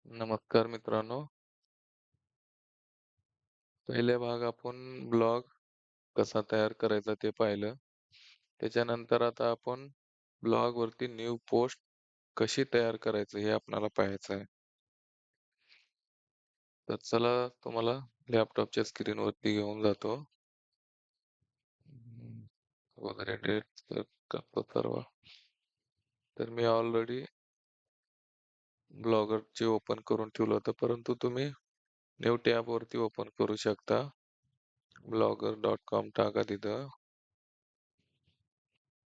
नमस्कार मित्रांनो. पहिले भाग आपण ब्लॉग कसा तयार करायचा ते पाहिलं. त्याच्यानंतर आता आपण ब्लॉगवरती न्यू पोस्ट कशी तयार करायचं हे आपल्याला पाहायचं आहे. तर चला तुम्हाला लॅपटॉपच्या स्क्रीनवरती घेऊन जातो. हम्म, वगैरे डेट करतो सर्व. तर मी ऑलरेडी ब्लॉगरचे ओपन करून ठेवलं होतं, परंतु तुम्ही न्यू टॅबवरती ओपन करू शकता. blogger.com टाका तिथं.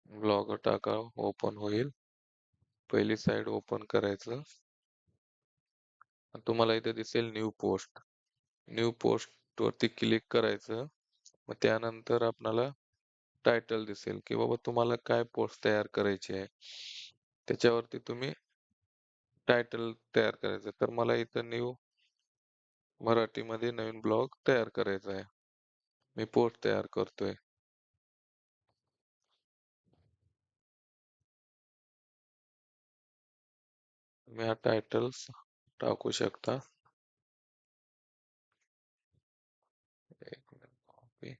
ब्लॉगर टाका, ओपन होईल. पहिली साईड ओपन करायचं आणि तुम्हाला इथे दिसेल न्यू पोस्ट. न्यू पोस्ट वरती क्लिक करायचं. मग त्यानंतर आपल्याला टायटल दिसेल की बाबा तुम्हाला काय पोस्ट तयार करायची आहे. त्याच्यावरती तुम्ही टायटल तयार करायचं. तर मला इथं न्यू मराठीमध्ये नवीन ब्लॉग तयार करायचा आहे. मी पोस्ट तयार करतोय. तुम्ही हा टायटल्स टाकू शकता. एक मिनिट, कॉपी.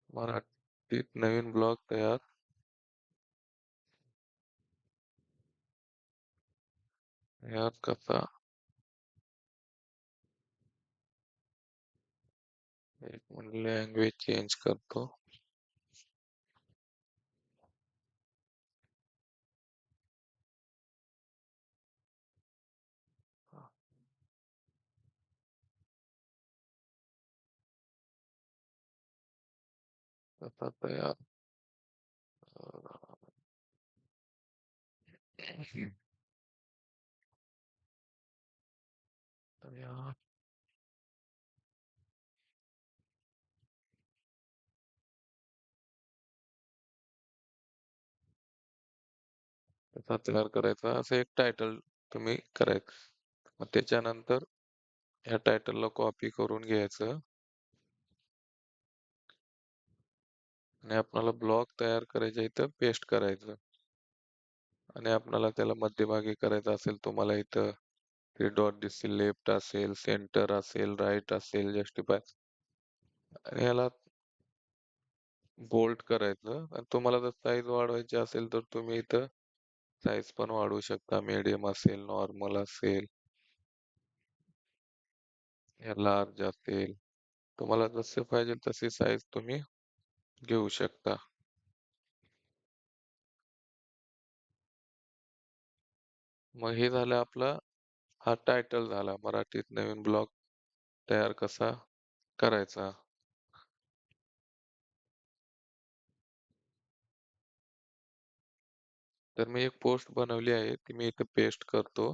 मराठीत नवीन ब्लॉग तयार. यात कसा एक मिनिट लँग्वेज चेंज करतो. कसा तयार तयार कसा तयार करायचा असं एक टायटल तुम्ही करायचं. मग त्याच्यानंतर ह्या टायटलला कॉपी करून घ्यायचं आणि आपल्याला ब्लॉग तयार करायच्या इथं पेस्ट करायचं आणि आपल्याला त्याला मध्यभागी करायचं असेल, तुम्हाला इथं थ्री डॉट दिसतील, लेफ्ट असेल, सेंटर असेल, राईट असेल, जस्टिफाय आणि याला बोल्ड करायचं आणि तुम्हाला जर साईज वाढवायची असेल तर तुम्ही इथं साईज पण वाढवू शकता. मीडियम असेल, नॉर्मल असेल, या लार्ज असेल. तुम्हाला जसे पाहिजे तशी साईज तुम्ही घेऊ शकता. मग हे झालं आपला हा टायटल झाला. मराठीत नवीन ब्लॉग तयार कसा करायचा. तर मी एक पोस्ट बनवली आहे, ती मी इथे पेस्ट करतो.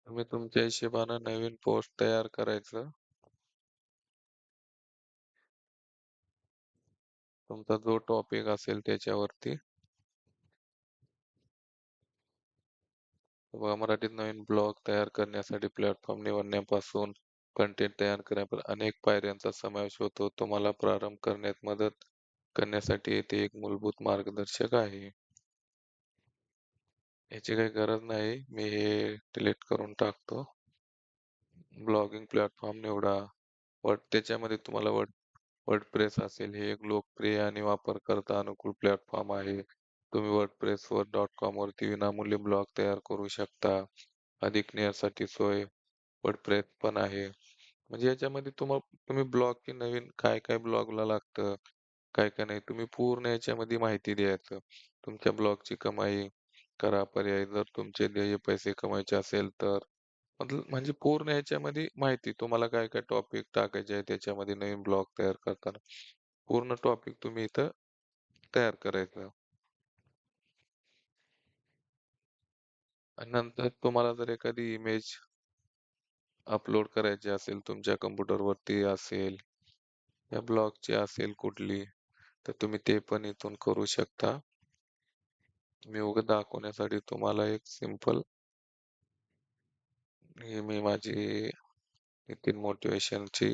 तुम्ही तुमच्या हिशोबानं नवीन पोस्ट तयार करायचं. तुमचा जो टॉपिक असेल त्याच्यावरती. बघा, मराठीत नवीन ब्लॉग तयार करण्यासाठी प्लॅटफॉर्म निवडण्यापासून कंटेंट तयार करण्यापर्यंत अनेक पायऱ्यांचा समावेश होतो. तुम्हाला प्रारंभ करण्यात मदत करण्यासाठी येथे एक मूलभूत मार्गदर्शक आहे. याची काही गरज नाही. मी हे डिलीट करून टाकतो. ब्लॉगिंग प्लॅटफॉर्म निवडा. त्याच्यामध्ये तुम्हाला वर्डप्रेस असेल. हे एक लोकप्रिय आणि वापरकर्ता अनुकूल प्लॅटफॉर्म आहे. तुम्ही वर्डप्रेसवर .com वरती विनामूल्य ब्लॉग तयार करू शकता. अधिक साठी सोय वर्डप्रेस पण आहे. म्हणजे याच्यामध्ये तुम्ही ब्लॉगची नवीन काय-काय ब्लॉगला लागतं, काय-काय नाही, तुम्ही पूर्ण याच्यामध्ये माहिती द्यायचं. तुमच्या ब्लॉगची कमाई करा पर्याय, जर तुमचे ध्येय पैसे कमवायचे असेल तर. म्हणजे पूर्ण ह्याच्यामध्ये माहिती तुम्हाला काय-काय टॉपिक टाकायचे आहे त्याच्यामध्ये नवीन ब्लॉग तयार करताना. पूर्ण टॉपिक तुम्ही इथं तयार करायचं. आणि नंतर तुम्हाला जर एखादी इमेज अपलोड करायची असेल, तुमच्या कॉम्प्युटरवरती असेल, या ब्लॉगची असेल कुठली, तर तुम्ही ते पण इथून करू शकता. मी उगाच दाखवण्यासाठी तुम्हाला एक सिंपल ही मी माझी नितीन मोटिवेशनची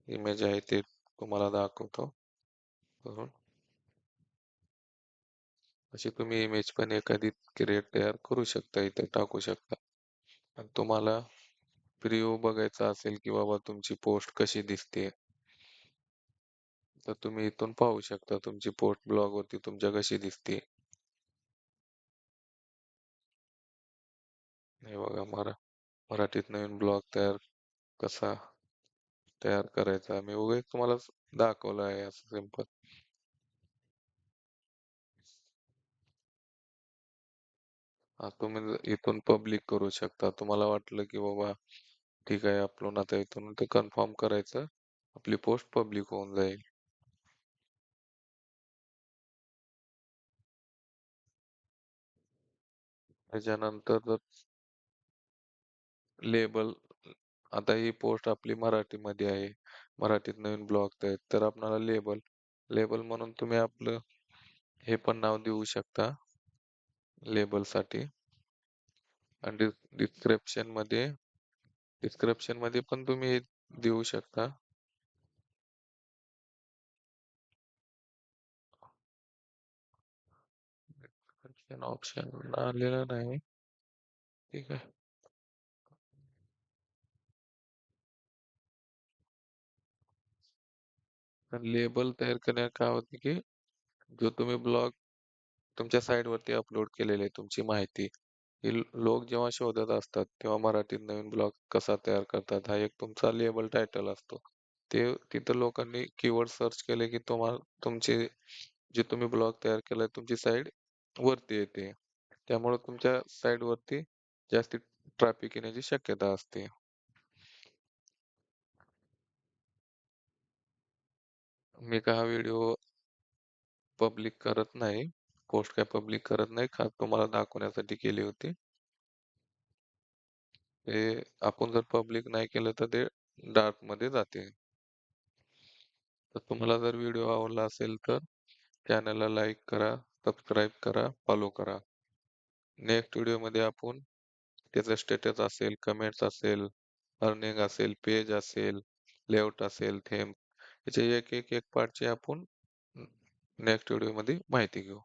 इमेज आहे ते तुम्हाला दाखवतो करून. अशी तुम्ही इमेज पण एखादी तयार करू शकता, इथे टाकू शकता. आणि तुम्हाला प्रिव्ह्यू बघायचा असेल की बाबा तुमची पोस्ट कशी दिसते, तर तुम्ही इथून पाहू शकता तुमची पोस्ट ब्लॉगवरती तुमच्या कशी दिसते. हे बघा, मराठीत नवीन ब्लॉग कसा तयार करायचा, मी उगाच तुम्हाला दाखवलं आहे असं सिंपल. हा, तुम्ही इथून पब्लिक करू शकता. तुम्हाला वाटलं की बाबा ठीक आहे, अपलोड आता इथून ते कन्फर्म करायचं, आपली पोस्ट पब्लिक होऊन जाईल. त्याच्यानंतर लेबल, आता ही पोस्ट आपली मराठीमध्ये आहे, मराठीत नवीन ब्लॉग आहेत, तर आपल्याला लेबल लेबल म्हणून तुम्ही आपलं हे पण नाव देऊ शकता लेबलसाठी. आणि डिस्क्रिप्शन मध्ये पण तुम्ही हे देऊ शकता. ऑप्शन आलेला नाही. ठीक आहे. लेबल तयार करण्यात काय होते की जो तुम्ही ब्लॉग तुमच्या साईट वरती अपलोड केलेले आहे, तुमची माहिती ही लोक जेव्हा शोधत असतात तेव्हा मराठीत नवीन ब्लॉग कसा तयार करतात, हा एक तुमचा लेबल टायटल असतो. ते तिथं लोकांनी कीवर्ड सर्च केले की तुम्हाला तुमचे जे तुम्ही ब्लॉग तयार केलाय तुमची साईट वरती येते. त्यामुळे तुमच्या साईट वरती जास्ती ट्रॅफिक येण्याची शक्यता असते. मी का हा व्हिडिओ पब्लिक करत नाही, पोस्ट काय पब्लिक करत नाही, खास तुम्हाला दाखवण्यासाठी केली होती. ते आपण जर पब्लिक नाही केलं तर ते डार्क मध्ये जाते. तर तुम्हाला जर व्हिडिओ आवडला असेल तर चॅनलला लाईक करा, सबस्क्राईब करा, फॉलो करा. नेक्स्ट व्हिडिओमध्ये आपण त्याचं स्टेटस असेल, कमेंट्स असेल, अर्निंग असेल, पेज असेल, लेआउट असेल, थेम, याचे एक एक एक पार्टची आपण नेक्स्ट व्हिडिओमध्ये माहिती घेऊ.